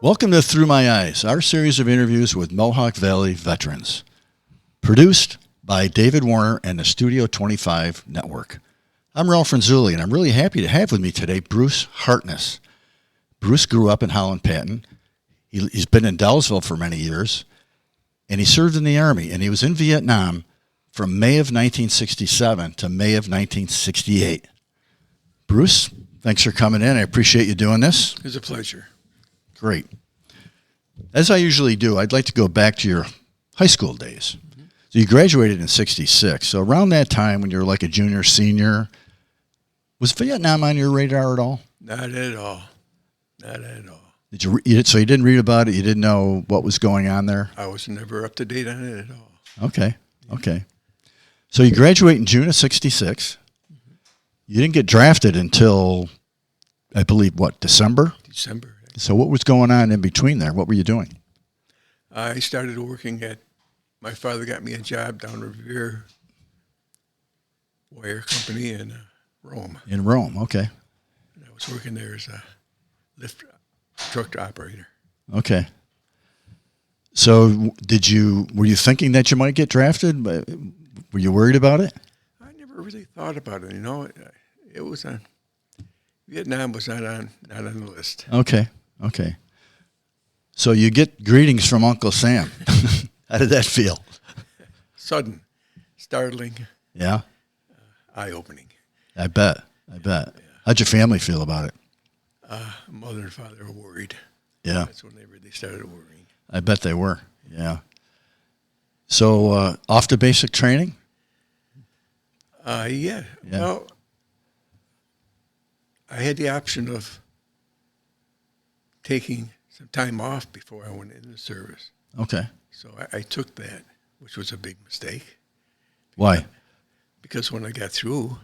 Welcome to Through My Eyes, our series of interviews with Mohawk Valley veterans. Produced by David Warner and the Studio 25 Network. I'm Ralph Renzulli, and I'm really happy to have with me today Bruce Hartness. Bruce grew up in Holland Patent. He's been in Dolgeville for many years, and he served in the Army, and he was in Vietnam from May of 1967 to May of 1968. Bruce, thanks for coming in. I appreciate you doing this. It's a pleasure. Great. As I usually do, I'd like to go back to your high school days. Mm-hmm. So you graduated in 66. So around that time when you were like a junior, senior, was Vietnam on your radar at all? Not at all. Not at all. So you didn't read about it? You didn't know what was going on there? I was never up to date on it at all. Okay. Okay. So you graduate in June of 66. Mm-hmm. You didn't get drafted until, I believe, what, December? December. So what was going on in between there? What were you doing? I started working my father got me a job down at Revere Wire Company in Rome. In Rome, okay. And I was working there as a lift truck operator. Okay. So were you thinking that you might get drafted? Were you worried about it? I never really thought about it, It was on, Vietnam was not on the list. Okay. Okay. So you get greetings from Uncle Sam. How did that feel? Sudden, startling. Yeah. Eye-opening. I bet. Yeah. How'd your family feel about it? Mother and father were worried. Yeah. That's when they really started worrying. I bet they were. Yeah. So off to basic training? Yeah. Well, I had the option of taking some time off before I went into the service. Okay. So I took that, which was a big mistake. Why? Because when I got through,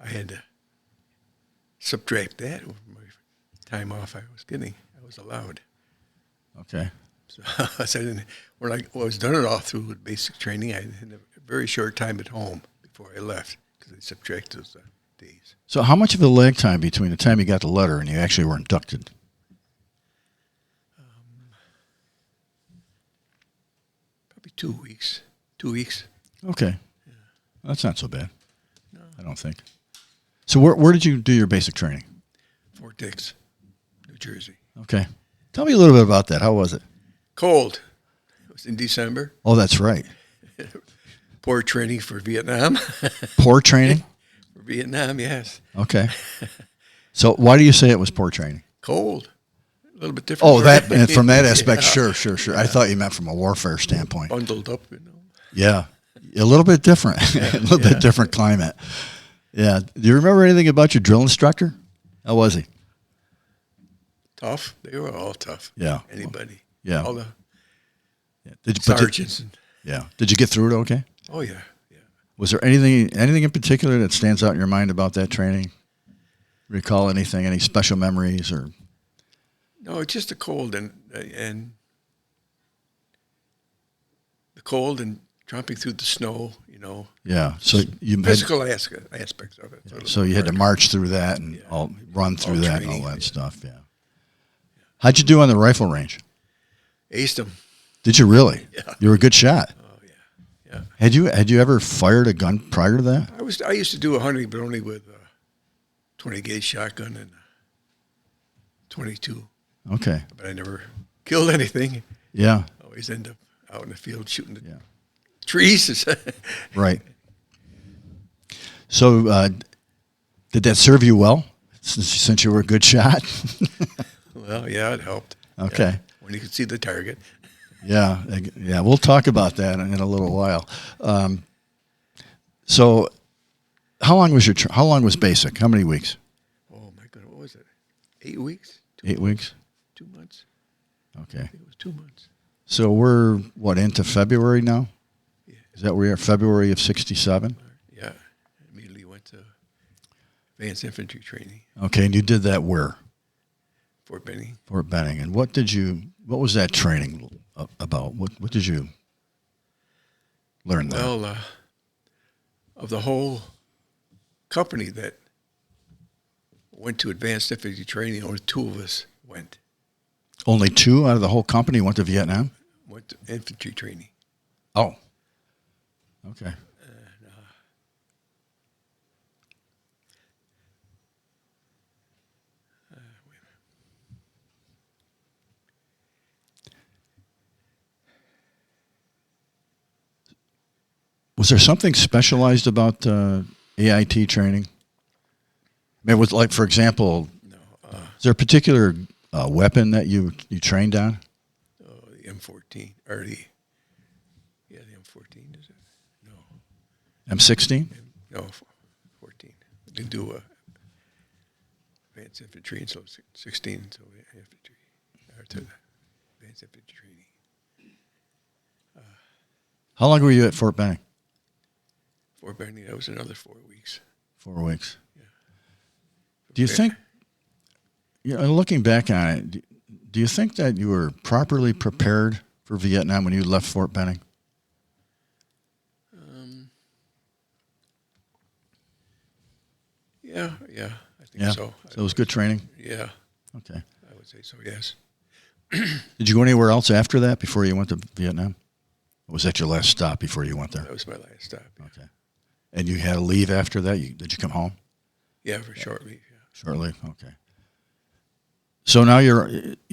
I had to subtract that from my time off I was getting. I was allowed. Okay. So when I was done it all through with basic training, I had a very short time at home before I left because I subtracted those days. So how much of a lag time between the time you got the letter and you actually were inducted? Probably 2 weeks. 2 weeks. Okay. Yeah. That's not so bad. No. I don't think. So where did you do your basic training? Fort Dix, New Jersey. Okay. Tell me a little bit about that. How was it? Cold. It was in December. Oh, that's right. Poor training for Vietnam. Poor training? For Vietnam, yes. Okay. So why do you say it was poor training? Cold. A little bit different. Oh, and from that aspect, yeah. Sure. Yeah. I thought you meant from a warfare standpoint. Bundled up, Yeah. A little bit different. A little bit different climate. Yeah. Do you remember anything about your drill instructor? How was he? Tough. They were all tough. Yeah. Anybody. Yeah. All the sergeants. Did you get through it okay? Oh, yeah. Was there anything in particular that stands out in your mind about that training? Recall anything, any special memories or? No, it's just the cold and the cold and jumping through the snow, Yeah, so you physical aspects of it. Yeah. So you had to march through that and run through that training, and all that stuff. Yeah. How'd you do on the rifle range? Aced them. Did you really? Yeah. You were a good shot. Oh yeah. Had you ever fired a gun prior to that? I used to do a hunting, but only with a 20 gauge shotgun and 22. Okay. But I never killed anything. Yeah. Always end up out in the field shooting the trees. Right. So did that serve you well since you were a good shot? Well, yeah, it helped. Okay. Yeah, when you could see the target. Yeah. We'll talk about that in a little while. So how long was basic? How many weeks? Oh, my goodness. What was it? 8 weeks? 8 weeks? 2 months. Okay. I think it was 2 months. So we're, into February now? Yeah. Is that where we are, February of 67? Yeah. Immediately went to advanced infantry training. Okay, and you did that where? Fort Benning. Fort Benning. And what was that training about? What did you learn there? Well, of the whole company that went to advanced infantry training, only 2 of us went. Only 2 out of the whole company went to Vietnam? Went to infantry training. Oh. Okay. Was there something specialized about AIT training? I mean, was like, for example, No. is there a particular weapon that you trained on? Oh, the M14 or the M14 is it? No. M16? No, 14. We didn't do advanced infantry until 16, until the infantry, or to the advanced infantry training. How long were you at Fort Benning? Fort Benning, that was another 4 weeks. 4 weeks. Yeah. Do you think, looking back on it, do you think that you were properly prepared for Vietnam when you left Fort Benning? Yeah, I think so. So it was good training? Yeah, Okay. I would say so, yes. Did you go anywhere else after that before you went to Vietnam? Or was that your last stop before you went there? That was my last stop. Yeah, Okay. And you had to leave after that? Did you come home? yeah for short leave, yeah. Short leave? Okay. So now you're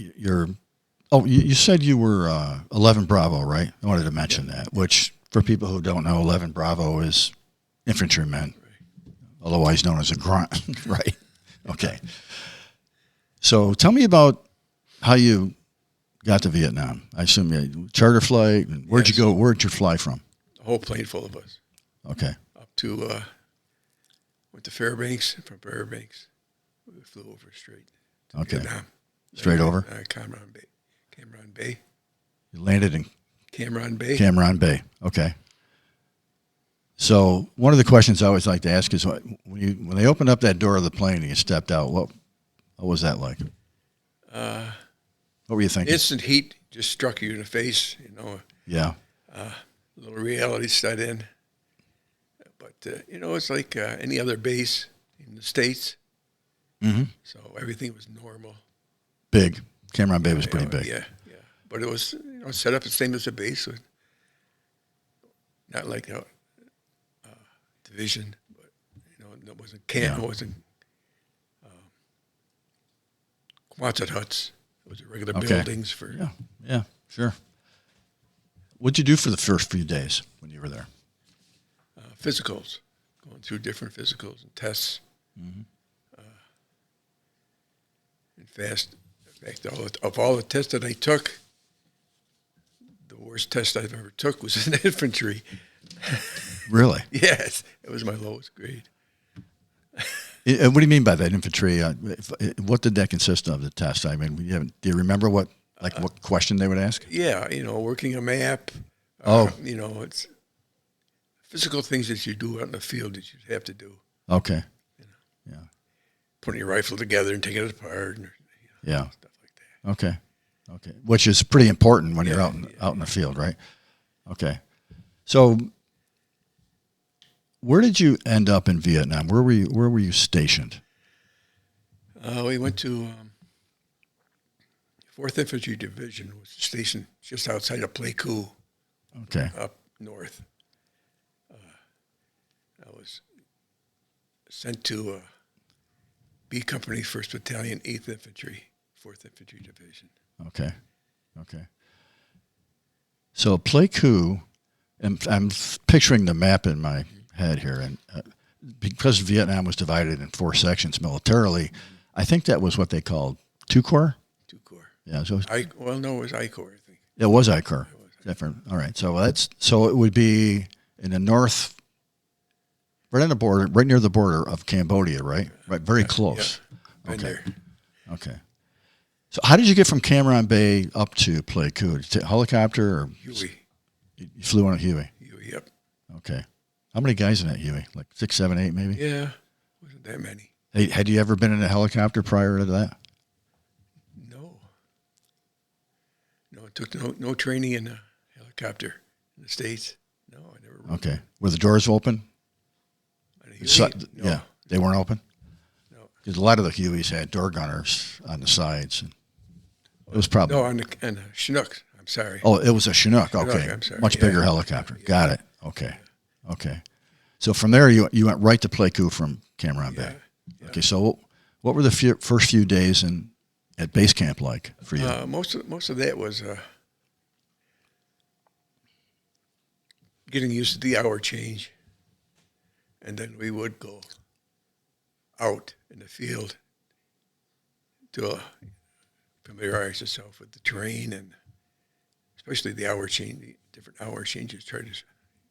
you said you were 11 Bravo, right? I wanted to mention that, which for people who don't know, 11 Bravo is infantrymen, otherwise known as a grunt, right? Okay. So tell me about how you got to Vietnam. I assume you had charter flight. And where'd you go? Where'd you fly from? A whole plane full of us. Okay. Up to, went to Fairbanks. From Fairbanks, we flew over straight to Vietnam. Straight over? Cam Bay. Cam Bay. You landed in Cam Bay. Cam Bay. Okay. So one of the questions I always like to ask is when they opened up that door of the plane and you stepped out, what was that like? What were you thinking? Instant heat just struck you in the face, Yeah. A little reality set in. But, it's like any other base in the States. Mm-hmm. So everything was normal. Big. Cam Bay was pretty big. Yeah. But it was, set up the same as a base. So not like a division, but, it wasn't camp. Yeah. It wasn't Quonset huts. It was regular buildings for... Yeah, sure. What'd you do for the first few days when you were there? Physicals, going through different physicals and tests. Mm-hmm. In fact, of all the tests that I took, the worst test I've ever took was in infantry. Really? Yes, it was my lowest grade. What do you mean by that, infantry? What did that consist of, the test? I mean, do you remember what question they would ask? Yeah, working a map. It's physical things that you do out in the field that you have to do. Okay. Yeah. Putting your rifle together and taking it apart. And, yeah. Stuff like that. Okay. Which is pretty important when you're out in the field, right? Okay. So, where did you end up in Vietnam? Where were you stationed? We went to 4th Infantry Division, was stationed just outside of Pleiku. Okay. Up north. I was sent to B Company, 1st Battalion, 8th Infantry, 4th Infantry Division. Okay. So Pleiku, and I'm picturing the map in my head here, and because Vietnam was divided in 4 sections militarily, I think that was what they called 2 Corps? 2 Corps. Yeah. So it was I Corps, I think. It was I Corps. Different. All right. So it would be in the north, right on the border, right near the border of Cambodia, right? Right. Very close. Yeah. Okay. There. Okay. So how did you get from Cam Bay up to Pleiku? Helicopter or Huey. You flew on a Huey? Huey, yep. Okay. How many guys in that Huey? Like 6, 7, 8 maybe? Yeah. Wasn't that many. Hey, had you ever been in a helicopter prior to that? No. No, it took no training in a helicopter in the States. No, I never. Okay. Were the doors open? No. Yeah. They weren't open? No. Because a lot of the Hueys had door gunners on the sides. It was probably No, on the Chinook. I'm sorry. Oh, it was a Chinook. Okay, I'm sorry. much bigger helicopter. Got it. Okay. So from there, you went right to Pleiku from Cameron Bay. Yeah. Okay. So what were the first few days at base camp like for you? Most of that was getting used to the hour change, and then we would go out in the field to familiarize yourself with the terrain, and especially the hour change, the different hour changes, try to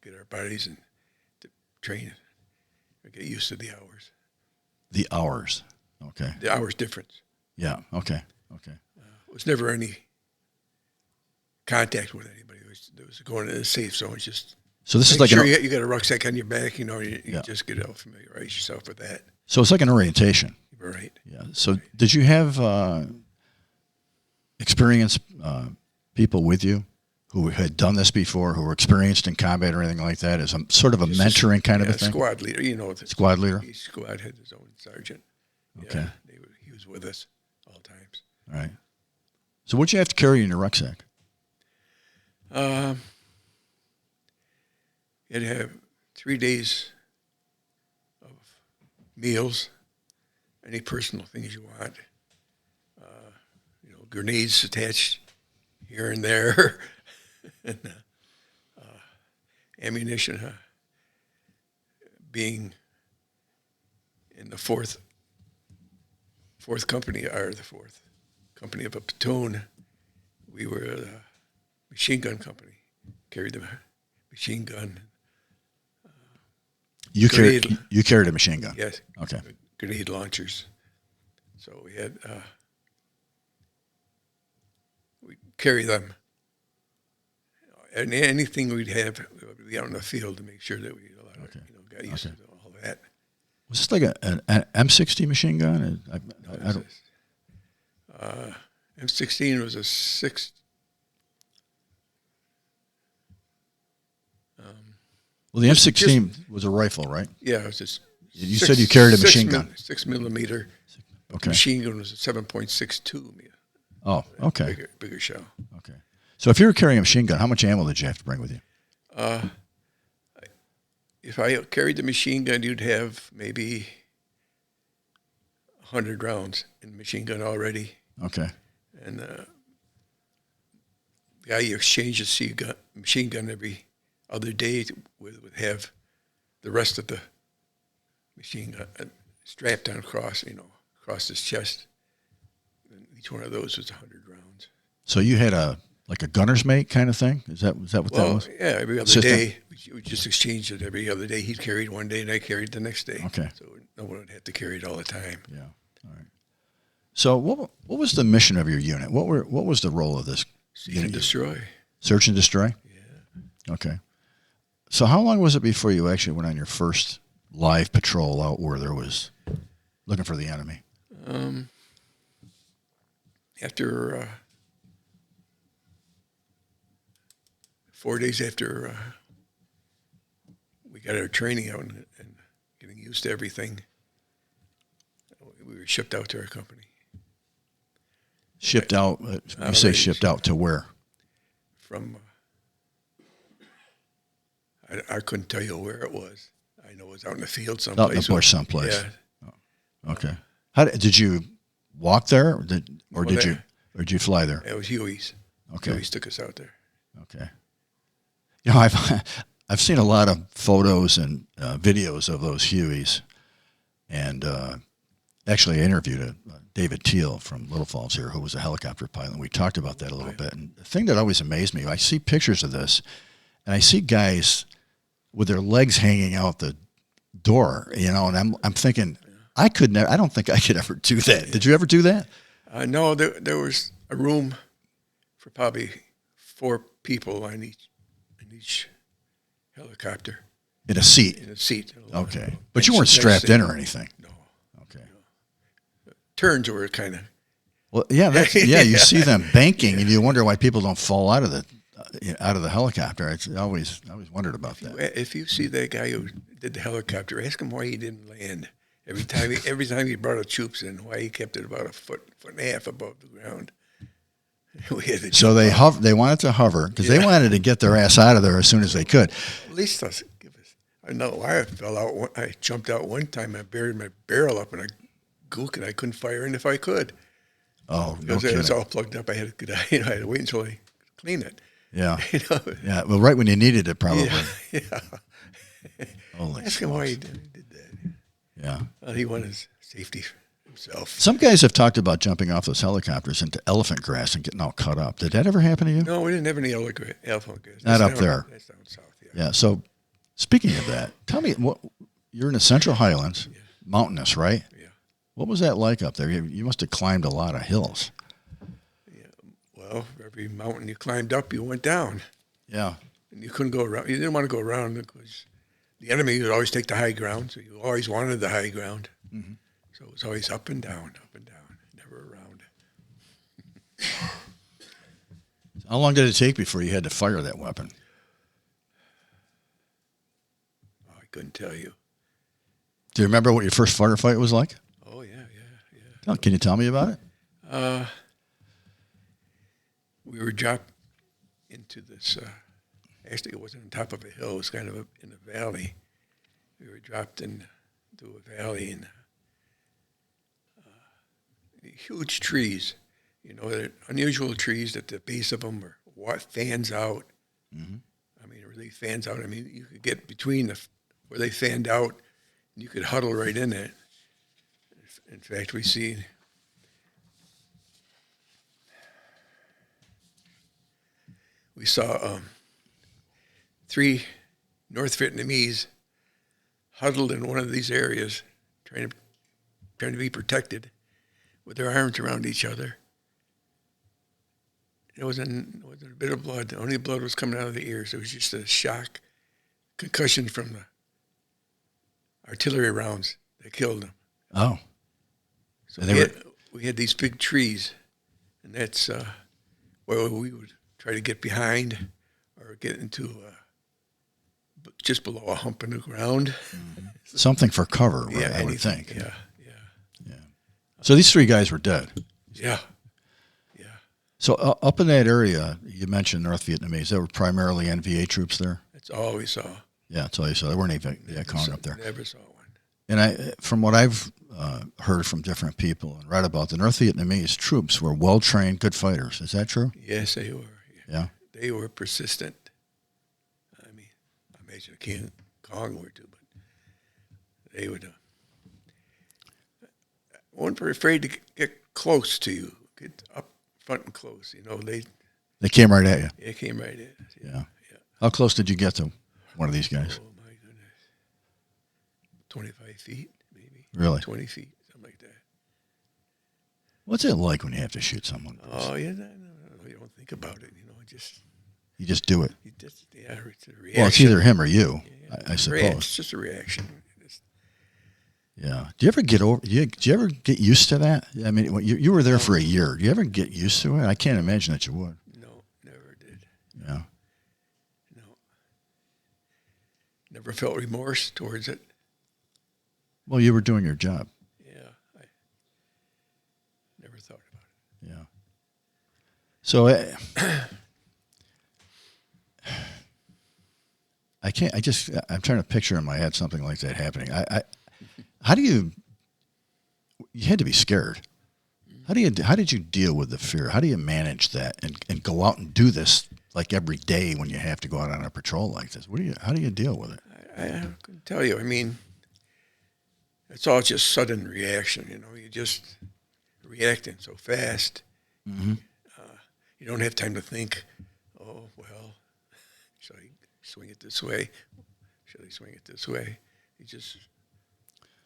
get our bodies and to train or get used to the hours. The hours. Okay. The hours difference. Yeah. Okay. It was never any contact with anybody. It was going in a safe zone. It's just so this is make like sure you got a rucksack on your back. You just get to familiarize yourself with that. So it's like an orientation. Right. Yeah. So did you have experienced people with you who had done this before, who were experienced in combat or anything like that, as a sort of a mentoring kind of a thing? Squad leader, Squad leader? Each squad had his own sergeant. Okay. Yeah, he was with us all times. All right. So what'd you have to carry in your rucksack? You had to have 3 days of meals, any personal things you want. Grenades attached here and there, and ammunition. Being in the fourth company, or the fourth company of a platoon, we were the machine gun company. Carried the machine gun. You carried a machine gun? Yes. Okay. Grenade launchers. So we had we carry them. And anything we'd have would be out in the field to make sure that we got used to all that. Was this like an M60 machine gun? I don't. M16 was a 6. Well, the M16 was a rifle, right? Yeah, it was just. You said you carried a machine gun. 6 millimeter. Okay. Machine gun was a 7.62. Oh, okay. Bigger shell. Okay. So if you were carrying a machine gun, how much ammo did you have to bring with you? If I carried the machine gun, you'd have maybe 100 rounds in the machine gun already. Okay. And the guy you exchange the machine gun every other day would have the rest of the machine gun strapped down across his chest. And each one of those was 100 rounds. So you had a gunner's mate kind of thing? Is that what that was? Yeah, every other day. We just exchanged it every other day. He'd carry it one day and I carried it the next day. Okay. So no one would have to carry it all the time. Yeah. All right. So what was the mission of your unit? What was the role of this Search and destroy. Search and destroy? Yeah. Okay. So how long was it before you actually went on your first live patrol out where there was looking for the enemy? After 4 days after we got our training out and getting used to everything, we were shipped out to our company. Shipped out? You say shipped out to where? From, I couldn't tell you where it was. I know it was out in the field someplace. Out in the bush someplace. Yeah. Oh, okay. Did you walk there, or did you fly there? It was Huey's. Okay. Huey's took us out there. Okay. I've seen a lot of photos and videos of those Hueys, and actually I interviewed David Teal from Little Falls here, who was a helicopter pilot, and we talked about that a little bit. And the thing that always amazed me, I see pictures of this, and I see guys with their legs hanging out the door, and I'm thinking, I don't think I could ever do that. Did you ever do that? No, there was a room for probably 4 people on each helicopter. In a seat? In a seat. Okay. But you weren't strapped in or anything? No. Okay. No. Turns were kind of... Well, yeah, you see them banking, and you wonder why people don't fall out of the helicopter. I always wondered about that. If you see that guy who did the helicopter, ask him why he didn't land. Every time he brought the troops in, why he kept it about a foot and a half above the ground. We had to So they wanted to hover because they wanted to get their ass out of there as soon as they could. at least I know why I fell out. I jumped out one time. I buried my barrel up in a gook, and I couldn't fire in if I could. Oh, no Because it was kidding. all plugged up. I had to wait until I clean it. Yeah. You know? Yeah. Well, right when you needed it, probably. Yeah. Holy Ask him why he smokes. did that. Yeah. He wanted his safety for himself. Some guys have talked about jumping off those helicopters into elephant grass and getting all cut up. Did that ever happen to you? No, we didn't have any elephant grass. Not up down, there. That's down south, Yeah. So, speaking of that, tell me what you're in the Central Highlands, mountainous, right? Yeah. What was that like up there? You must have climbed a lot of hills. Well, every mountain you climbed up, you went down. Yeah. And you couldn't go around. You didn't want to go around because the enemy would always take the high ground, so you always wanted the high ground. Mm-hmm. So it was always up and down, never around. How long did it take before you had to fire that weapon? Oh, I couldn't tell you. Do you remember what your first firefight was like? Oh, yeah. Oh, can you tell me about it? We were dropped into this, actually it wasn't on top of a hill, it was kind of in a valley. We were dropped into a valley and huge trees, they're unusual trees at the base of them are what fans out. Mm-hmm. I mean, it really fans out. I mean, you could get between where they fanned out and you could huddle right in it. In fact, we saw 3 North Vietnamese huddled in one of these areas, trying to be protected, with their arms around each other. It wasn't a bit of blood. The only blood was coming out of the ears. It was just a shock, concussion from the artillery rounds that killed them. Oh. So we had these big trees, and that's where we would try to get behind or get into just below a hump in the ground. Mm-hmm. Something for cover, right, Yeah, I would anything. think. Yeah. So these 3 guys were dead. Yeah. So up in that area, you mentioned North Vietnamese. There were primarily NVA troops there? That's all we saw. Yeah, that's all you saw. There weren't any Viet Cong up there. Never saw one. And from what I've heard from different people and read about, the North Vietnamese troops were well-trained, good fighters. Is that true? Yes, they were. Yeah. They were persistent. I mean, I imagine the King Kong were too, but they would. Weren't very afraid to get close to you, get up front and close. They came right at you. They came right in. Yeah. How close did you get to one of these guys? Oh my goodness, 25 feet, maybe. Really? 20 feet, something like that. What's it like when you have to shoot someone? Oh, yeah, no, you don't think about it. You just do it. It's a reaction. Well, it's either him or you, Yeah, I suppose. It's just a reaction. Yeah. Do you ever get over? Do you ever get used to that? I mean, you were there for a year. Do you ever get used to it? I can't imagine that you would. No, never did. Yeah. No. Never felt remorse towards it. Well, you were doing your job. Yeah, I never thought about it. Yeah. So I'm trying to picture in my head something like that happening. How do you had to be scared. How did you deal with the fear? How do you manage that and go out and do this like every day when you have to go out on a patrol like this? How do you deal with it? I couldn't tell you. I mean, it's all just sudden reaction. You just reacting so fast. Mm-hmm. You don't have time to think. Oh well, should I swing it this way? Should I swing it this way? You just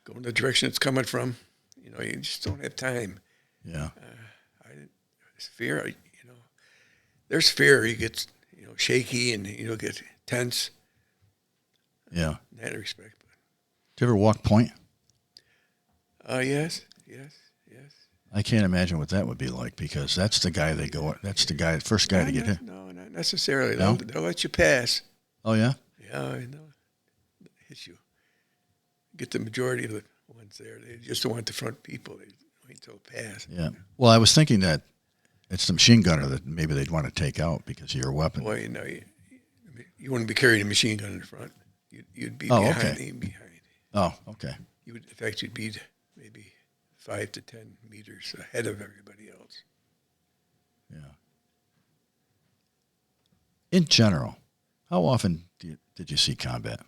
go in the direction it's coming from. You just don't have time. Yeah. It's fear. There's fear. You get shaky and get tense. Yeah. In that respect. Did you ever walk point? Yes. I can't imagine what that would be like because that's the guy first guy to get hit. No, not necessarily. No? They'll let you pass. Oh yeah. Yeah, I know. Hit you. Get the majority of the ones there. They just don't want the front people. They wait until it pass. Yeah. Well, I was thinking that it's the machine gunner that maybe they'd want to take out because of your weapon. Well, you wouldn't be carrying a machine gun in the front. You'd be Oh, behind okay. him, behind. Oh, okay. You would, in fact, you'd be maybe 5 to 10 meters ahead of everybody else. Yeah. In general, how often did you see combat?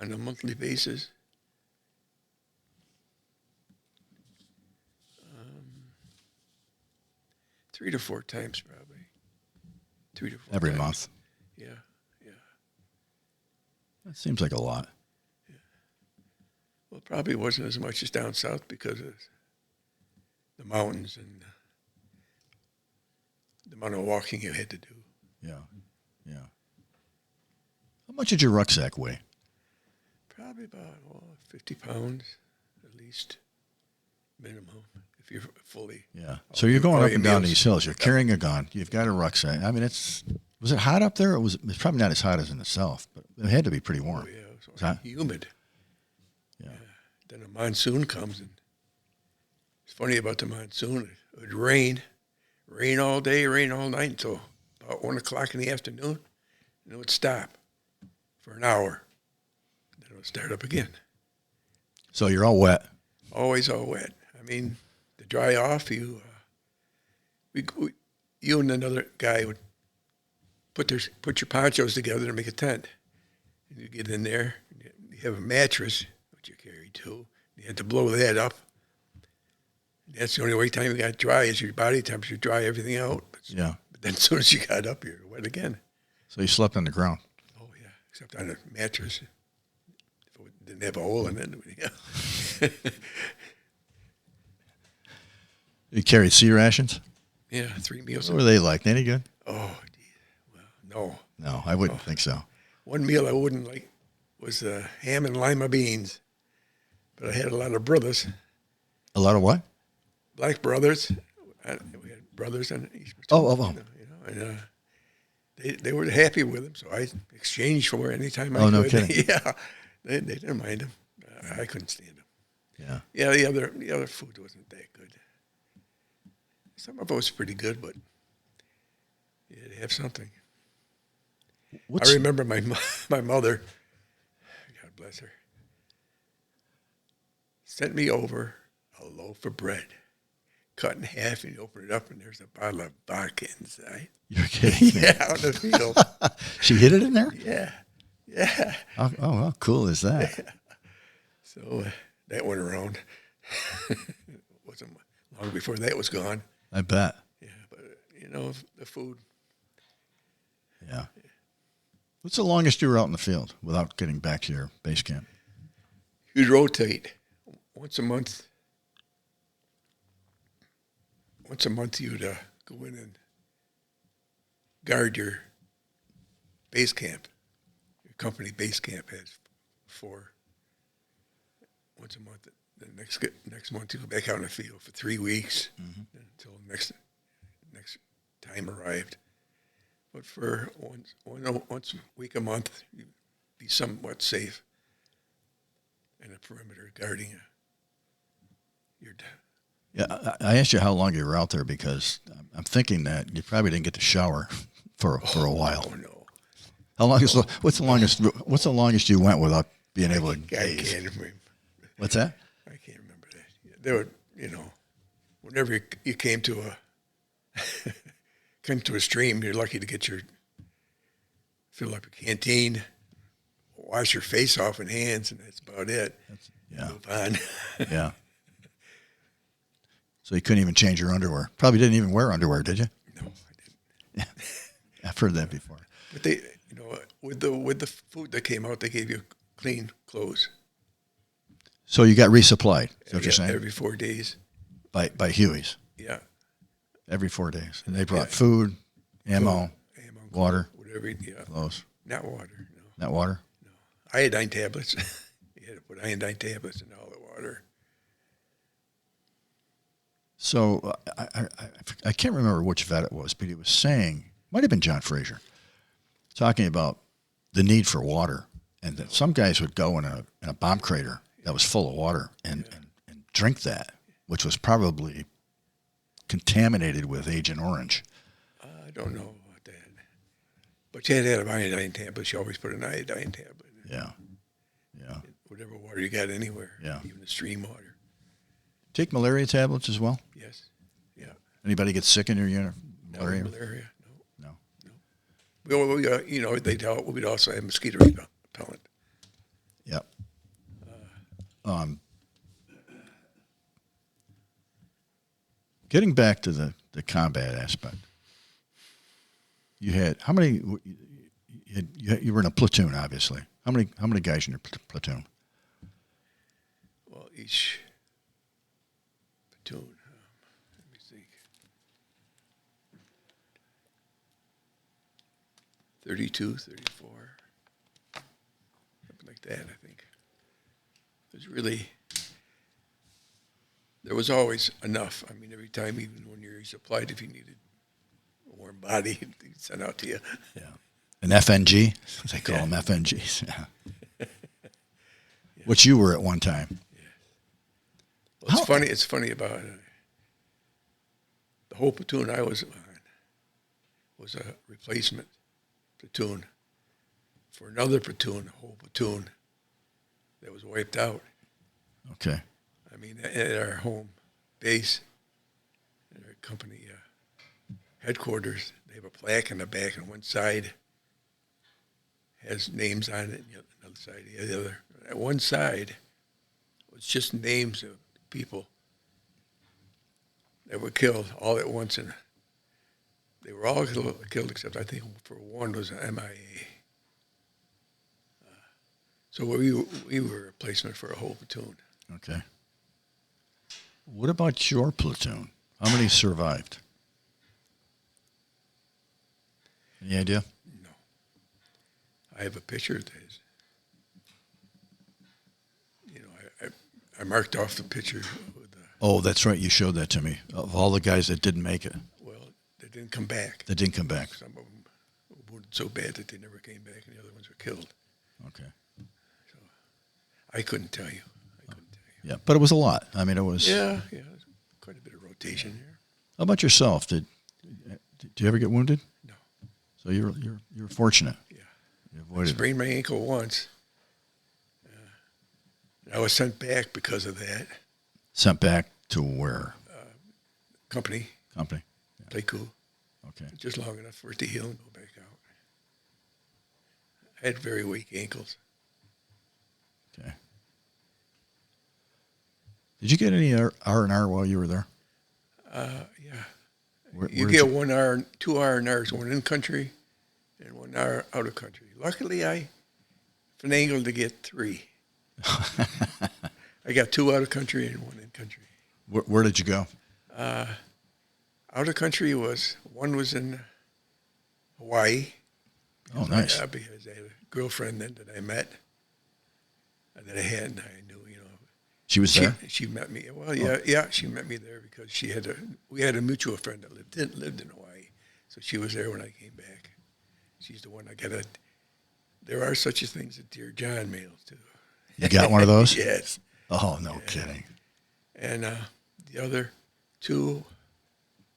On a monthly basis, 3 to 4 times probably. 3 to 4 Every times. month? Yeah, yeah. That seems like a lot. Well, it probably wasn't as much as down south because of the mountains and the amount of walking you had to do. Yeah, yeah. How much did your rucksack weigh? Probably about 50 pounds at least, minimum, if you're fully. Yeah. So you're going all up your and down meals. these hills. You're carrying a gun. You've got a rucksack. I mean, was it hot up there? It's probably not as hot as in the south, but it had to be pretty warm. Oh, yeah, it was Huh? humid. Yeah. Then a monsoon comes, and it's funny about the monsoon. It would rain all day, rain all night until about 1 o'clock in the afternoon, and it would stop for an hour. Then it would start up again. So you're all wet. Always all wet. I mean, to dry off, you and another guy would put your ponchos together to make a tent. And you get in there, and you have a mattress, which you carry too. You had to blow that up. And that's the only way time you got dry is your body temperature, dry everything out. Yeah. But then as soon as you got up, you're wet again. So you slept on the ground. Oh, yeah, except on a mattress. If it didn't have a hole in it. Yeah. You carried sea rations? Yeah, 3 meals. What were they like? Any good? Oh, well, no. No, I wouldn't think so. One meal I wouldn't like was ham and lima beans. But I had a lot of brothers, A lot of what? black brothers. We had brothers on each Oh. and they were happy with them, so I exchanged for anytime I Oh, could. no kidding. Yeah, they didn't mind them. I couldn't stand them. Yeah. Yeah, the other food wasn't that good. Some of it was pretty good, but you had to have something. I remember my mother, God bless her, sent me over a loaf of bread, cut in half, and you open it up, and there's a bottle of vodka inside. You're kidding me. Yeah, out in the field. She hid it in there? Yeah. How cool is that? So that went around. Wasn't long before that was gone. I bet. Yeah, but the food. Yeah. What's the longest you were out in the field without getting back to your base camp? You'd rotate once a month. Once a month, you'd go in and guard your base camp. Your company base camp has 4. Once a month. The next month, you go back out in the field for 3 weeks until next time arrived. But for once a week, a month, you'd be somewhat safe in a perimeter guarding your. Yeah, I asked you how long you were out there because I'm thinking that you probably didn't get to shower for a while. Oh no! How long is what's the longest you went without being able to I gaze? can't remember. What's that? I can't remember that. There were, whenever you came to a stream, you're lucky to fill up your canteen, wash your face off and hands, and that's about it. Yeah. Move on. Yeah. So you couldn't even change your underwear. Probably didn't even wear underwear, did you? No, I didn't. I've heard that before. But they, with the food that came out, they gave you clean clothes. So you got resupplied. Is that what you're saying? Every 4 days. By Huey's. Yeah. Every 4 days. And they brought food, ammo, water, whatever. Yeah. clothes. Not water. No. Not water? No. Iodine tablets. You had to put iodine tablets in all the water. So I can't remember which vet it was, but he was saying, might have been John Fraser, talking about the need for water, and that some guys would go in a bomb crater that was full of water and drink that, which was probably contaminated with Agent Orange. I don't know about that. But she had to have an iodine tablet. She always put an iodine tablet in Yeah. whatever water you got anywhere, Yeah. even the stream water. Take malaria tablets as well? Yes. Yeah. Anybody get sick in your unit? No Malaria? malaria. No. We'd also have mosquito repellent. Yep. Getting back to the combat aspect, you had how many? You were in a platoon, obviously. How many guys in your platoon? Well, each platoon. Let me think. 32, 34, something like that. I think. There was always enough. I mean, every time, even when you're supplied, if you needed a warm body, they'd send out to you. Yeah. An FNG? They call them FNGs. Yeah. Which you were at one time. Yeah. Well, it's funny. It's funny about the whole platoon I was on was a replacement platoon for another platoon, a whole platoon that was wiped out. Okay. I mean, at our home base, at our company headquarters, they have a plaque on the back, and one side has names on it, and the other side, the other. At one side was just names of people that were killed all at once, and they were all killed except I think for one was an MIA. So we were a replacement for a whole platoon. Okay. What about your platoon? How many survived? Any idea? No. I have a picture that is, I marked off the picture with the, Oh, that's right. You showed that to me. Of all the guys that didn't make it. well, they didn't come back. That didn't come back. Some of them were wounded so bad that they never came back, and the other ones were killed. Okay. So I couldn't tell you. Yeah, but it was a lot. I mean, it was. Yeah, there's quite a bit of rotation here. How about yourself? Did you ever get wounded? No. So you're fortunate. Yeah. You I avoided it. sprained my ankle once. I was sent back because of that. Sent back to where? Company, Company. Pleiku, Okay. just long enough for it to heal and go back out. I had very weak ankles. Okay. Did you get any R&R while you were there? Yeah. Where You did get 1 R, 2 R&Rs, one in country and 1 R out of country. Luckily, I finagled to get 3. I got 2 out of country and 1 in country. Where did you go? Out of country one was in Hawaii. Oh, nice. Because I had a girlfriend then that I met, that I had, and I knew, She was there? She met me. Well, yeah, she met me there because we had a mutual friend that lived in Hawaii, so she was there when I came back. She's the one I got there are such a things as Dear John mails too. You got one of those? Yes. Oh, no kidding. And the other 2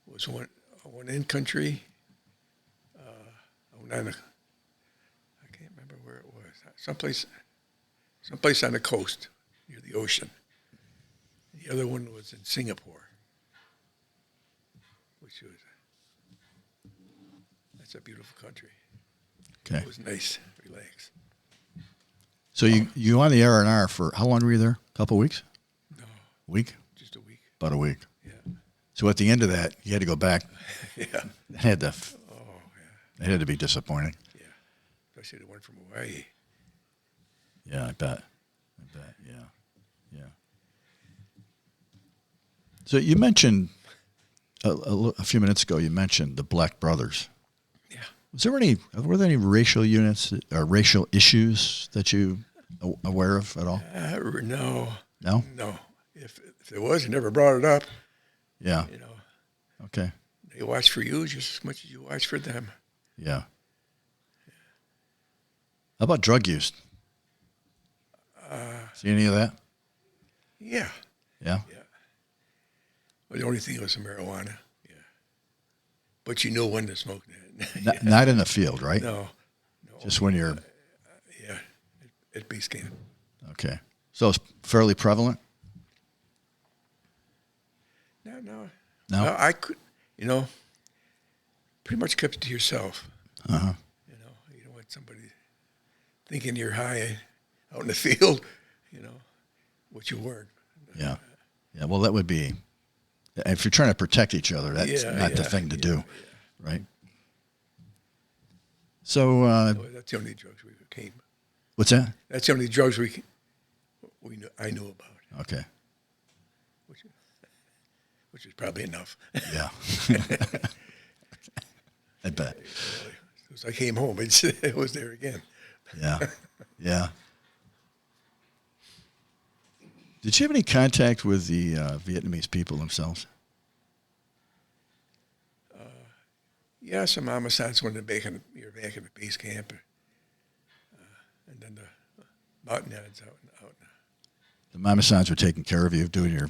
was one in country. I can't remember where it was. Someplace on the coast near the ocean. The other one was in Singapore, that's a beautiful country. Okay. It was nice, relaxed. So you on the R&R for how long were you there? A couple of weeks? No, Week? just a week. About a week. Yeah. So at the end of that, you had to go back. Yeah. It had to. Oh, yeah. It had to be disappointing. Yeah. Especially the one from Hawaii. Yeah, I bet. Yeah. So you mentioned a few minutes ago. You mentioned the Black Brothers. Yeah. Were there any racial units or racial issues that you aware of at all? No. No. No. If there was, you never brought it up. Yeah. Okay. They watch for you just as much as you watch for them. Yeah. How about drug use? See any of that? Yeah. Yeah. Yeah. Well, the only thing was the marijuana. but you know when to smoke that. Not in the field, right? No. Just when you're... Yeah, at base camp. Okay. So it's fairly prevalent? No. No? I could, pretty much kept it to yourself. Uh-huh. You don't want somebody thinking you're high out in the field, which you weren't. Yeah. Yeah, well, that would be... If you're trying to protect each other, that's not the thing to do, right? So... that's the only drugs we came. What's that? That's the only drugs I knew about. Okay. Which is probably enough. Yeah. I bet. As I came home, it was there again. Yeah. Yeah. Did you have any contact with the Vietnamese people themselves? Yeah, some homicides when you're back in the base camp. And then the mountain heads out. The Mamasans were taking care of you, doing your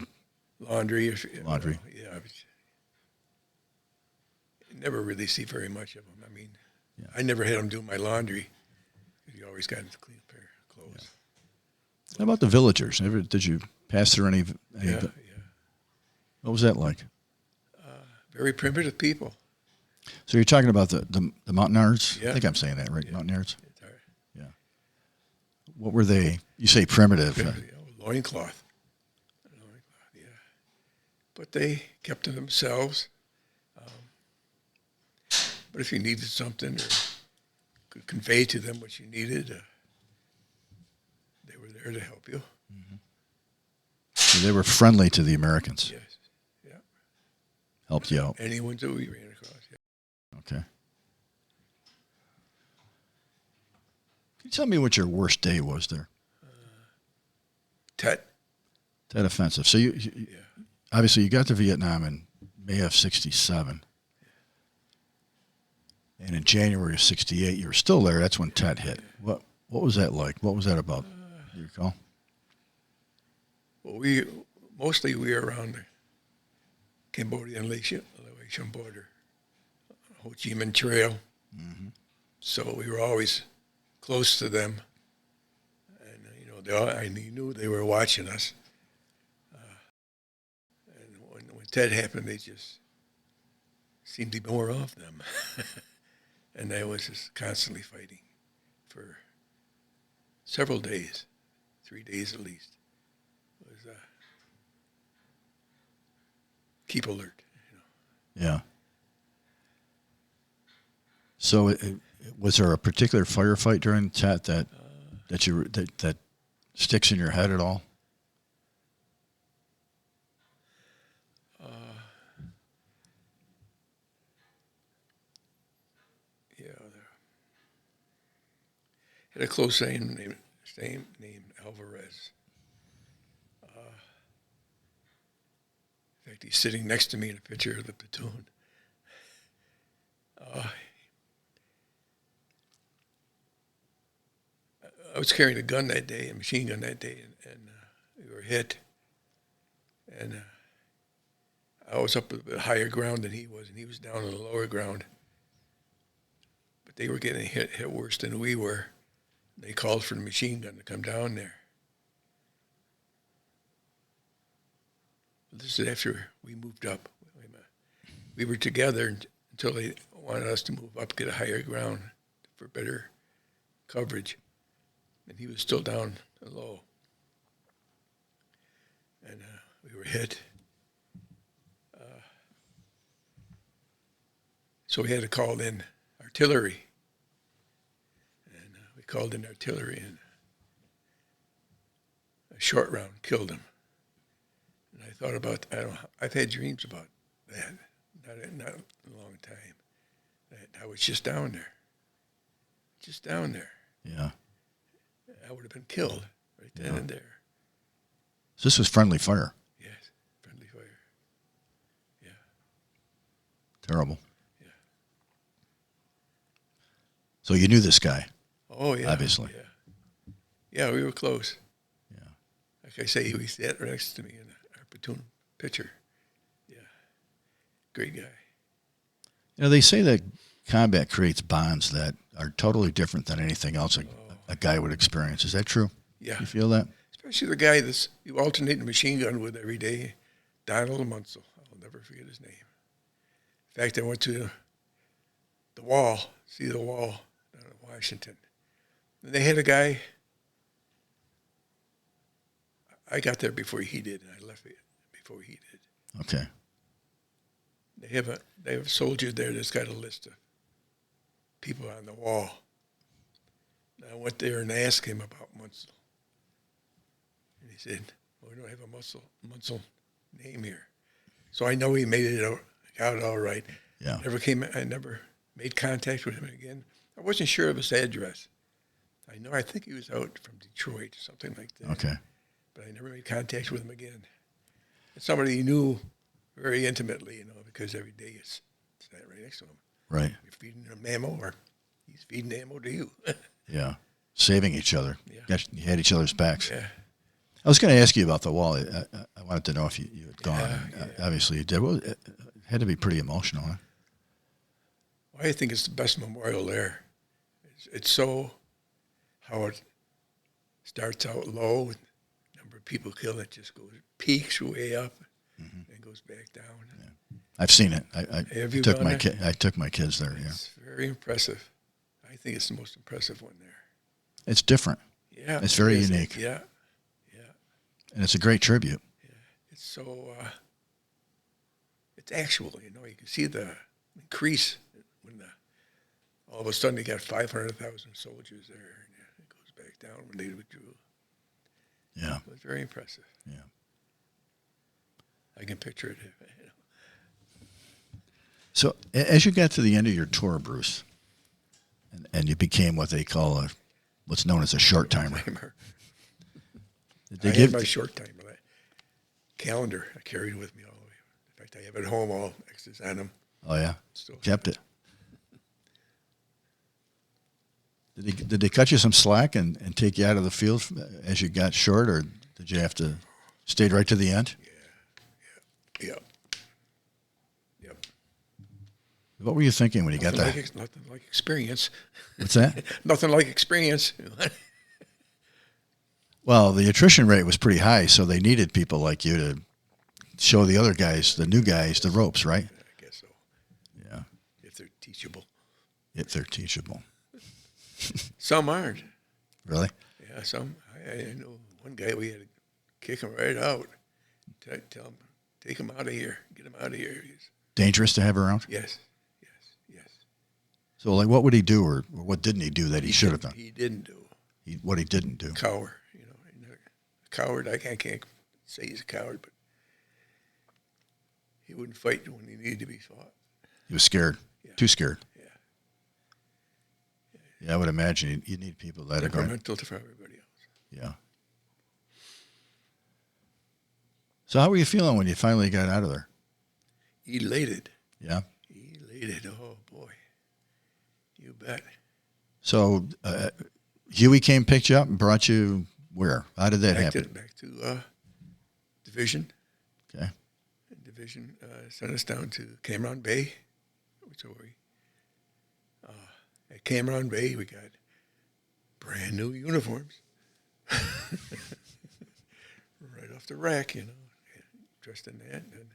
Laundry. laundry. Yeah. But you never really see very much of them. I mean, I never had them do my laundry. You always got to clean a pair of clothes. Yeah. How about the villagers? Did you pass through any? Yeah. What was that like? Very primitive people. So you're talking about the Montagnards? Yeah. I think I'm saying that right, Yeah. Montagnards? It's all right. Yeah. What were they? You say primitive. Loincloth. Yeah. But they kept to themselves. But if you needed something or could convey to them what you needed, they were there to help you. Mm-hmm. So they were friendly to the Americans. Yes. Yeah. Helped you out. Anyone that we ran across. Yeah. Okay. Can you tell me what your worst day was there? Tet. That offensive. So you obviously you got to Vietnam in May of '67, and in January of '68 you were still there. That's when Tet hit. What was that like? What was that about? Do you recall? Well, we were around the Cambodian-Laotian border, Ho Chi Minh Trail. Mm-hmm. So we were always close to them, and I knew they were watching us. And when Tet happened, they just seemed to be more of them, and I was just constantly fighting for several days, 3 days at least. It was keep alert. Yeah. So, was there a particular firefight during Tet that sticks in your head at all? Yeah. Had a close name named Alvarez. In fact, he's sitting next to me in a picture of the platoon. I was carrying a gun that day, a machine gun that day, and we were hit. And I was up a bit higher ground than he was, and he was down on the lower ground. But they were getting hit worse than we were. They called for the machine gun to come down there. This is after we moved up. We were together until they wanted us to move up, get a higher ground for better coverage. And he was still down low. And we were hit. So we had to call in artillery. And we called in artillery, and a short round killed him. And I thought about, I've had dreams about that, not in a long time. That I was just down there. Yeah. I would have been killed right then and there. So this was friendly fire. Yes, friendly fire. Yeah. Terrible. Yeah. So you knew this guy. Oh, yeah. Obviously. Yeah. Yeah, we were close. Yeah. Like I say, he sat right next to me in our platoon picture. Yeah. Great guy. They say that combat creates bonds that are totally different than anything else a guy would experience. Is that true? Yeah. You feel that? Especially the guy you alternate the machine gun with every day, Donald Munsell. I'll never forget his name. In fact, I went to the wall, see the wall down in Washington. And they had a guy. I got there before he did, and I left it before he did. Okay. They have a soldier there that's got a list of people on the wall. And I went there and asked him about Munsell. And he said, well, we don't have a Munsell name here. So I know he made it out all right. Yeah. I never made contact with him again. I wasn't sure of his address. I think he was out from Detroit or something like that. Okay. But I never made contact with him again. It's somebody he knew very intimately, because every day it's standing right next to him. Right. You're feeding him ammo, or he's feeding ammo to you. Yeah. Saving each other. Yeah. You had each other's backs. Yeah. I was going to ask you about the wall. I wanted to know if you had gone. Yeah. Obviously, you did. Well, it had to be pretty emotional, huh? Well, I think it's the best memorial there. It's so how it starts out low, and the number of people killed, it just peaks way up, and goes back down. Yeah. I've seen it. Have you took gone my there? I took my kids there. Yeah. It's very impressive. I think it's the most impressive one there. It's different. Yeah. It's very it is. unique. Yeah. And it's a great tribute. It's so, it's actual, you can see the increase when all of a sudden they got 500,000 soldiers there, and it goes back down when they withdrew. Yeah. It was very impressive. Yeah. I can picture it. So as you got to the end of your tour, Bruce, and you became what they call what's known as a short timer. I had my short timer calendar I carried with me all the way. In fact, I have it at home, all X's on them. Oh yeah, Still kept it. Did they cut you some slack and take you out of the field as you got short, or did you have to stay right to the end? Yeah. What were you thinking when you got there? Nothing like experience. What's that? Nothing like experience. Well, the attrition rate was pretty high, so they needed people like you to show the other guys, the new guys, the ropes, right? I guess so. Yeah. If they're teachable. If they're teachable. Some aren't. Really? Yeah, some. I know one guy, we had to kick him right out. Tell him, take him out of here. Get him out of here. Dangerous to have around? Yes. So, like, what would he do, or what didn't he do that he should have done? He didn't do. What he didn't do? Coward. A coward. I can't say he's a coward, but he wouldn't fight when he needed to be fought. He was scared. Yeah. Too scared. Yeah. Yeah, I would imagine you need people that are going. Temperamental for everybody else. Yeah. So, how were you feeling when you finally got out of there? Elated. Yeah. Elated. Oh boy. You bet. So, Huey came, picked you up, and brought you where? How did that happen? Back to Division. Okay. Division sent us down to Cameron Bay. At Cameron Bay, we got brand new uniforms. Right off the rack, dressed in that. And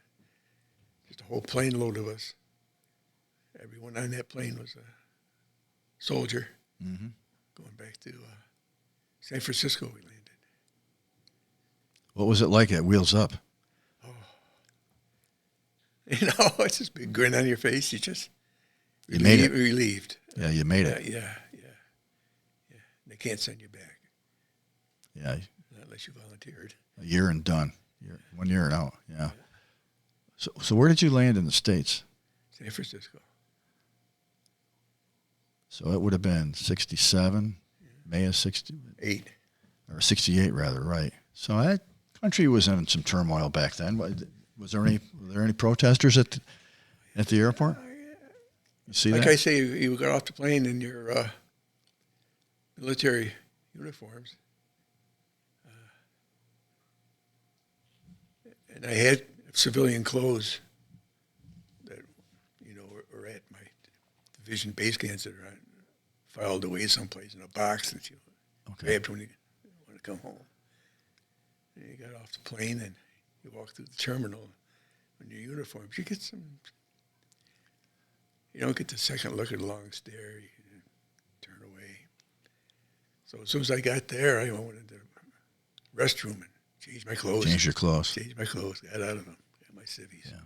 just a whole plane load of us. Everyone on that plane was a soldier. Mm-hmm. Going back to San Francisco, we landed. What was it like at Wheels Up? It's this big grin on your face. You just made it. Relieved. Yeah, you made it. Yeah. They can't send you back. Yeah. Not unless you volunteered. A year and done. 1 year and out. Yeah. So where did you land in the States? San Francisco. So it would have been 67, May of 68. Or 68, rather, right. So that country was in some turmoil back then. Were there any protesters at the airport? You see like that? I say, you got off the plane in your military uniforms. And I had civilian clothes that, were at my division base scans that are filed away someplace in a box that you Okay. grabbed when you want to come home. And you got off the plane and you walk through the terminal in your uniforms. You get some. You don't get the second look at a long stare. You turn away. So as soon as I got there, I went into the restroom and changed my clothes. Change your clothes. Changed my clothes. Got out of them. Got my civvies. Yeah.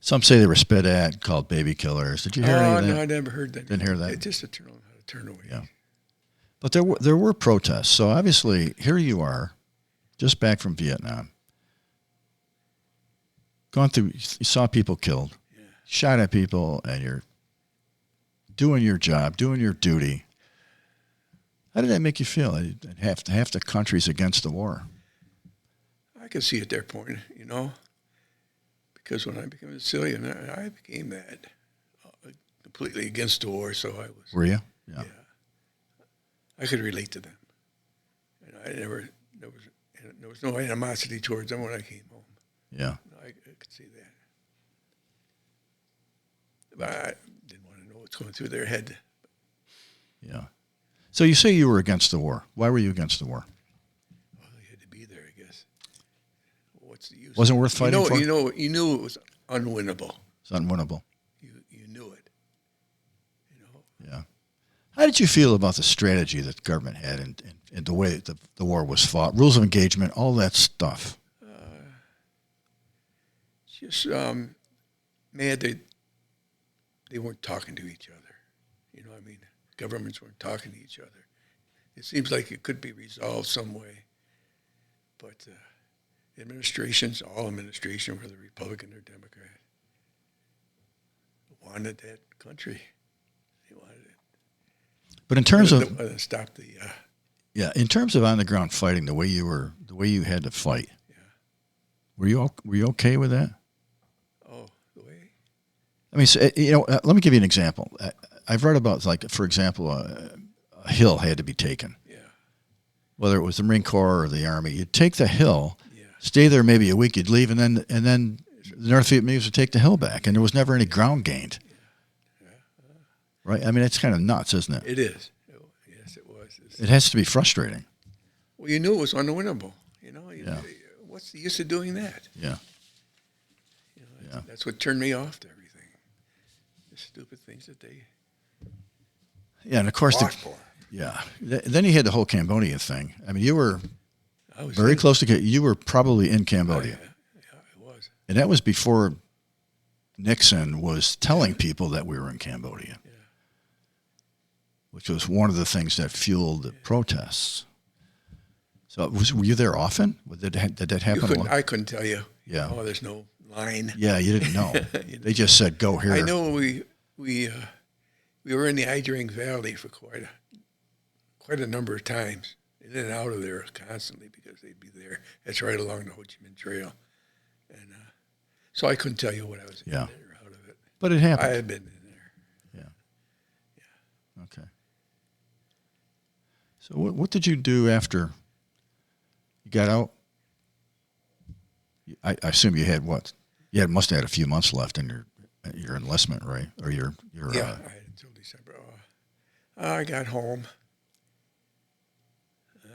Some say they were spit at, called baby killers. Did you hear any of that? No, I never heard that. Didn't hear that? It's just to turn away. Yeah. But there were protests. So obviously, here you are, just back from Vietnam. Gone through, you saw people killed, shot at people, and you're doing your job, doing your duty. How did that make you feel? Half the country's against the war. I could see at their point, because when I became a civilian, I became that completely against the war. So I was. Were you? Yeah. I could relate to them, and there was no animosity towards them when I came home. Yeah. I could see that, but I didn't want to know what's going through their head. Yeah. So you say you were against the war. Why were you against the war? Well, you had to be there, I guess. What's the use? Wasn't worth fighting for? You knew it was unwinnable. It's unwinnable. You knew it. Yeah. How did you feel about the strategy that the government had and the way the war was fought, rules of engagement, all that stuff? Just mad they weren't talking to each other. Governments weren't talking to each other. It seems like it could be resolved some way, but all administration, whether Republican or Democrat, wanted that country. They wanted it. But in terms of stop the in terms of on the ground fighting, the way you had to fight, were you okay with that? Oh, the way. I mean, let me give you an example. I've read about, like, for example, a hill had to be taken. Yeah. Whether it was the Marine Corps or the Army, you'd take the hill, Yeah. stay there maybe a week, you'd leave, and then the North Vietnamese would take the hill back, and there was never any ground gained. Yeah. Right? I mean, it's kind of nuts, isn't it? It is. Yes, it was. It has to be frustrating. Well, you knew it was unwinnable. What's the use of doing that? Yeah. That's what turned me off to everything. The stupid things that they. Yeah, and of course, for. Then you had the whole Cambodia thing. I mean, you were very close to. You were probably in Cambodia. Yeah, I was. And that was before Nixon was telling people that we were in Cambodia, which was one of the things that fueled the protests. So were you there often? Did that happen a lot? I couldn't tell you. Yeah. Oh, there's no line. Yeah, you didn't know. They just said, go here. I know we were in the Idrang Valley for quite a number of times, in and out of there constantly because they'd be there. That's right along the Ho Chi Minh Trail. And so I couldn't tell you what I was in there or out of it. But it happened. I had been in there. Yeah. Okay. So what did you do after you got out? I assume you had what? You must have had a few months left in your enlistment, right? Or your I had until December. I got home. And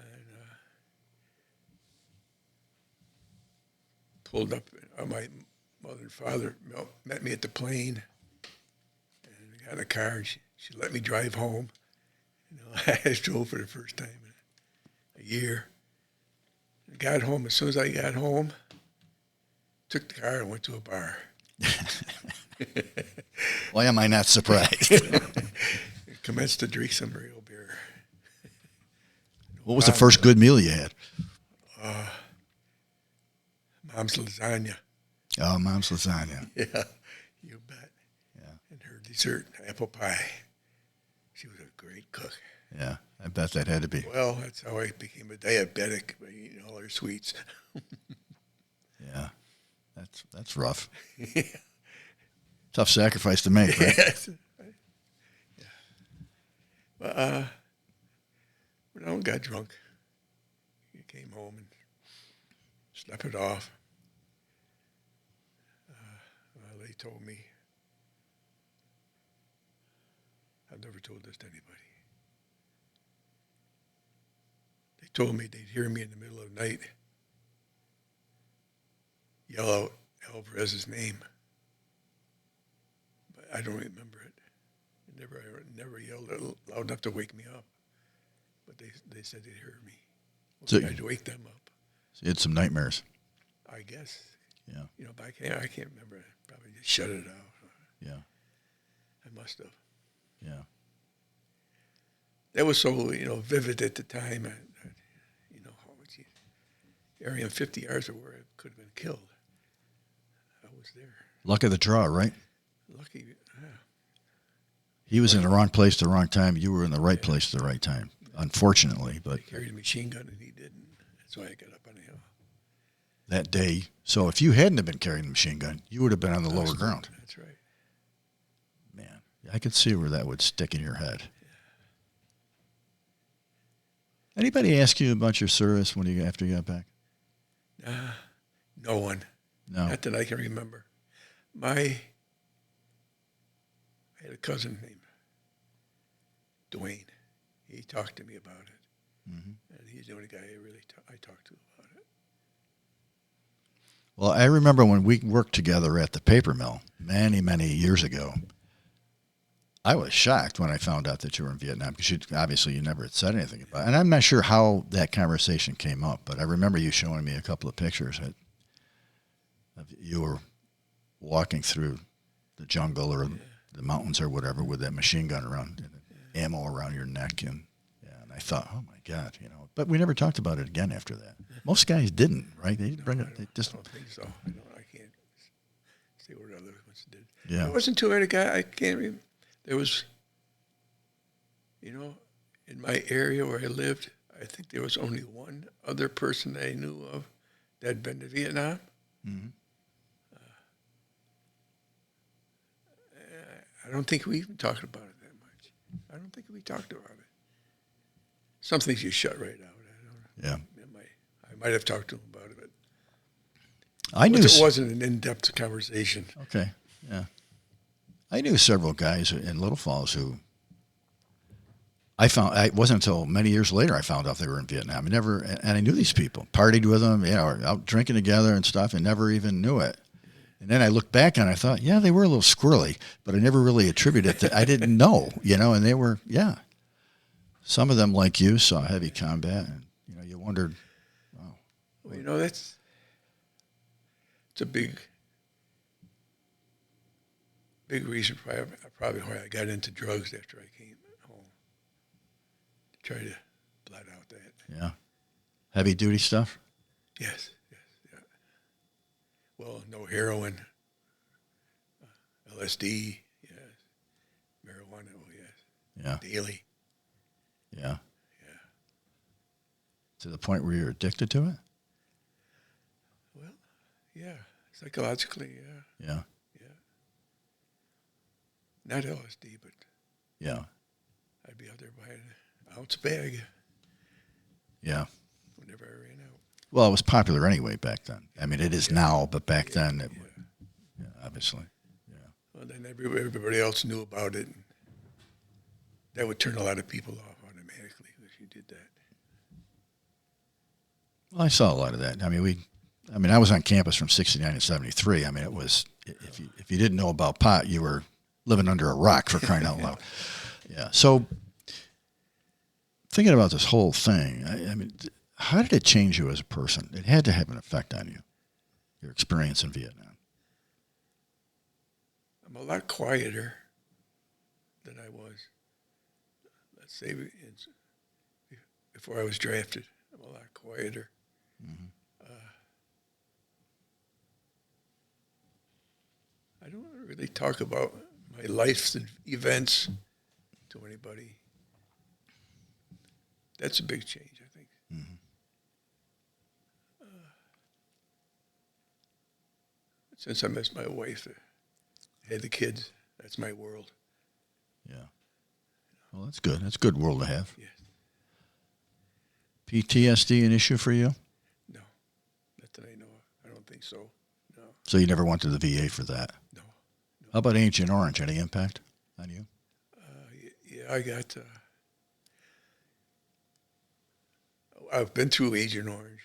pulled up. My mother and father met me at the plane. And I got in a car. And she let me drive home. I drove for the first time in a year. I got home. As soon as I got home, took the car and went to a bar. Why am I not surprised? Commenced to drink some real beer. What was the first good meal you had? Mom's lasagna. Oh, Mom's lasagna. Yeah, you bet. Yeah. And her dessert, apple pie. She was a great cook. Yeah, I bet that had to be. Well, that's how I became a diabetic, by eating all her sweets. Yeah, that's rough. Yeah. Tough sacrifice to make, right? Yes. Yeah. But when I got drunk, he came home and slept it off. They told me I've never told this to anybody. They told me they'd hear me in the middle of the night yell out Alvarez's name, but I don't remember it. Never yelled it loud enough to wake me up, but they said they'd hear me. So I'd wake them up. So you had some nightmares. I guess. Yeah. But I can't remember. Probably just shut it out. Yeah. I must have. Yeah. That was so, vivid at the time. Area 50 yards of where I could have been killed. I was there. Luck of the draw, right? Lucky, yeah. He was in the wrong place at the wrong time. You were in the right place at the right time, unfortunately. But I carried a machine gun and he didn't. That's why I got up on the hill. that day, so if you hadn't have been carrying the machine gun, you would have been on the lower ground. That's right. Man, I could see where that would stick in your head. Yeah. Anybody ask you about your service after you got back? No one. No. Not that I can remember. I had a cousin named Dwayne. He talked to me about it. Mm-hmm. And he's the only guy I talked to about it. Well, I remember when we worked together at the paper mill many, many years ago. I was shocked when I found out that you were in Vietnam because obviously you never had said anything about it. And I'm not sure how that conversation came up, but I remember you showing me a couple of pictures of you were walking through the jungle or the mountains or whatever with that machine gun around and ammo around your neck. And I thought, oh, my God, But we never talked about it again after that. Most guys didn't, right? They didn't bring it. They just. I don't think so. I can't say what other ones did. Yeah. It wasn't too many guys. I can't remember. There was, in my area where I lived, I think there was only one other person I knew of that had been to Vietnam. Mm-hmm. I don't think we even talked about it that much. I don't think we talked about it. Some things you shut right out. I don't know. Yeah. I might have talked to him about it, but it wasn't an in-depth conversation. Okay, yeah. I knew several guys in Little Falls who it wasn't until many years later I found out they were in Vietnam. And I knew these people, partied with them, or out drinking together and stuff, and never even knew it. And then I looked back and I thought, yeah, they were a little squirrely, but I never really attributed it to, I didn't know, and they were, Some of them, like you, saw heavy combat, and, you wondered, wow. Well, it's a big reason probably why I got into drugs after I came home. To try to blot out that. Yeah. Heavy duty stuff? Yes. Yeah. Well, no heroin, LSD, yes. Marijuana, yes. Yeah. Daily. Yeah. Yeah. To the point where you're addicted to it? Well, yeah. Psychologically, yeah. Yeah. Not LSD, but I'd be out there buying an ounce bag. Yeah. Whenever I ran out. Well, it was popular anyway back then. I mean, it is now, but back then, obviously. Yeah. Well, then everybody else knew about it, and that would turn a lot of people off automatically if you did that. Well, I saw a lot of that. I mean, I was on campus from 69 to 73. I mean, it was, if you didn't know about pot, you were living under a rock, for crying out loud. Yeah. So thinking about this whole thing, I mean, how did it change you as a person? It had to have an effect on you, your experience in Vietnam. I'm a lot quieter than I was, let's say, before I was drafted. I'm a lot quieter. Mm-hmm. I don't really talk about my life's events to anybody. That's a big change, I think. Mm-hmm. Since I missed my wife, had the kids, that's my world. Yeah. Well, that's good. That's a good world to have. Yes. PTSD an issue for you? No. Not that I know of. I don't think so. No. So you never went to the VA for that? No. How about Agent Orange? Any impact on you? I got. I've been through Agent Orange.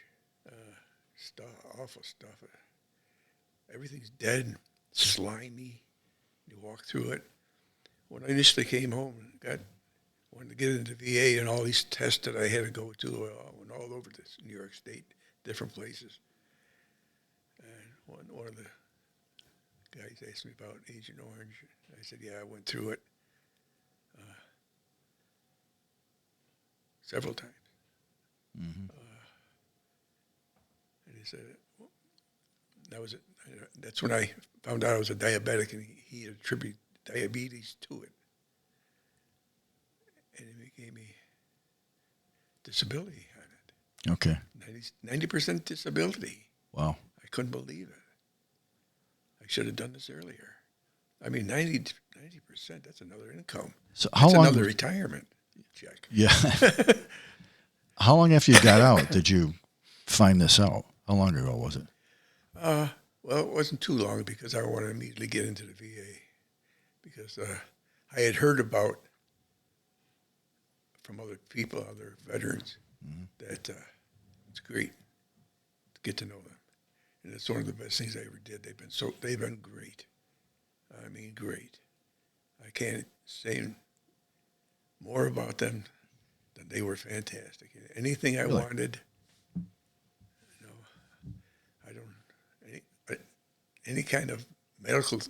Awful stuff. Everything's dead, slimy. You walk through it. When I initially came home and wanted to get into VA and all these tests that I had to go to, went all over this New York State, different places. And one of the guys asked me about Agent Orange. I said, yeah, I went through it several times. Mm-hmm. And he said, well, that's when I found out I was a diabetic, and he attributed diabetes to it. And he gave me disability on it. Okay. 90% disability. Wow. I couldn't believe it. I should have done this earlier. I mean, 90%, that's another income. So how that's long? Another retirement check. Yeah. How long after you got out did you find this out? How long ago was it? Well, it wasn't too long because I wanted to immediately get into the VA because I had heard about from other people, other veterans, that it's great to get to know them, and it's one of the best things I ever did. They've been great. I mean, great. I can't say more about them than they were fantastic. Anything I wanted, I don't any kind of medical.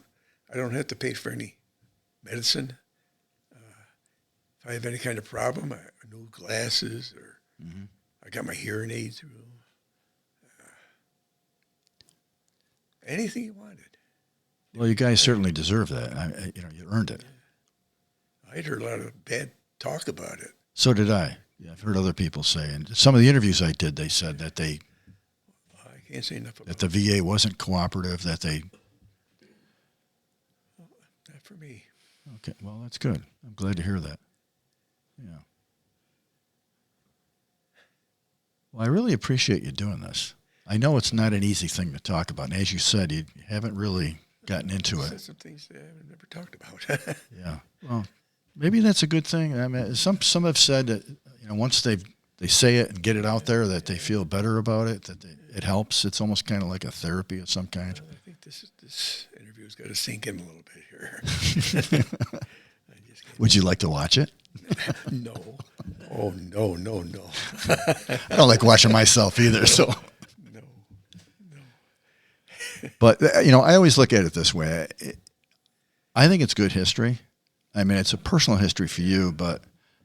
I don't have to pay for any medicine. If I have any kind of problem, new glasses, or I got my hearing aids through. Anything you wanted. Well, you guys certainly deserve that. You earned it. I'd heard a lot of bad talk about it. So did I. Yeah, I've heard other people say, and some of the interviews I did, they said that I can't say enough about that the VA wasn't cooperative. That they. Not for me. Okay, well, that's good. I'm glad to hear that. Yeah. Well, I really appreciate you doing this. I know it's not an easy thing to talk about, and as you said, you haven't really gotten into it. Some things that I've never talked about. Yeah. Well, maybe that's a good thing. I mean, some have said that once they say it and get it out there, that they feel better about it. That it helps. It's almost kind of like a therapy of some kind. I think this interview's got to sink in a little bit here. Would you like to watch it? No. Oh, no. I don't like watching myself either. So. No. But I always look at it this way. I think it's good history. I mean, it's a personal history for you, but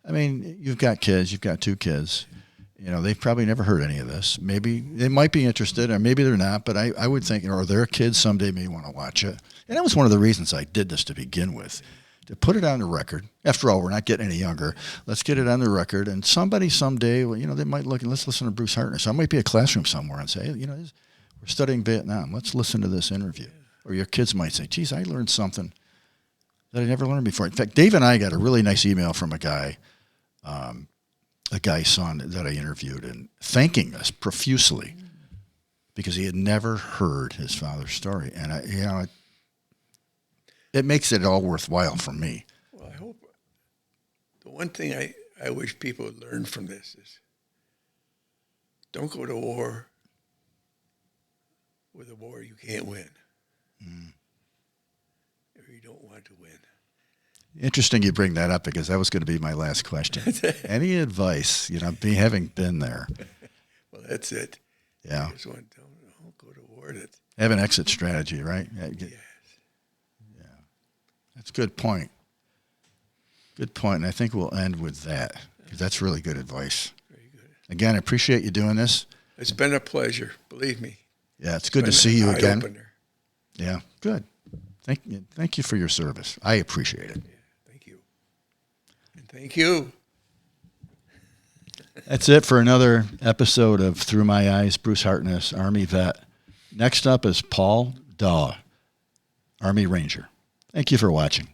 I mean, you've got kids. You've got 2 kids. They've probably never heard any of this. Maybe they might be interested, or maybe they're not. But I would think, or their kids someday may want to watch it. And that was one of the reasons I did this to begin with, to put it on the record. After all, we're not getting any younger. Let's get it on the record. And somebody someday, they might look and let's listen to Bruce Hartness. I might be a classroom somewhere and say, hey, we're studying Vietnam. Let's listen to this interview. Or your kids might say, geez, I learned something that I never learned before. In fact, Dave and I got a really nice email from a guy's son that I interviewed, and thanking us profusely because he had never heard his father's story. And it makes it all worthwhile for me. Well, I hope the one thing I wish people would learn from this is don't go to war with a war you can't win. Or you don't want to win. Interesting you bring that up, because that was going to be my last question. Any advice, having been there? Well, that's it. Yeah. I just want don't go to war. Have an exit strategy, right? Yes. Yeah. That's a good point. Good point, and I think we'll end with that, because that's really good advice. Very good. Again, I appreciate you doing this. It's been a pleasure, believe me. Yeah, it's good to see you again. Eye-opener. Yeah, good. Thank you for your service. I appreciate it. Yeah, thank you. And thank you. That's it for another episode of Through My Eyes, Bruce Hartness, Army vet. Next up is Paul Daw, Army Ranger. Thank you for watching.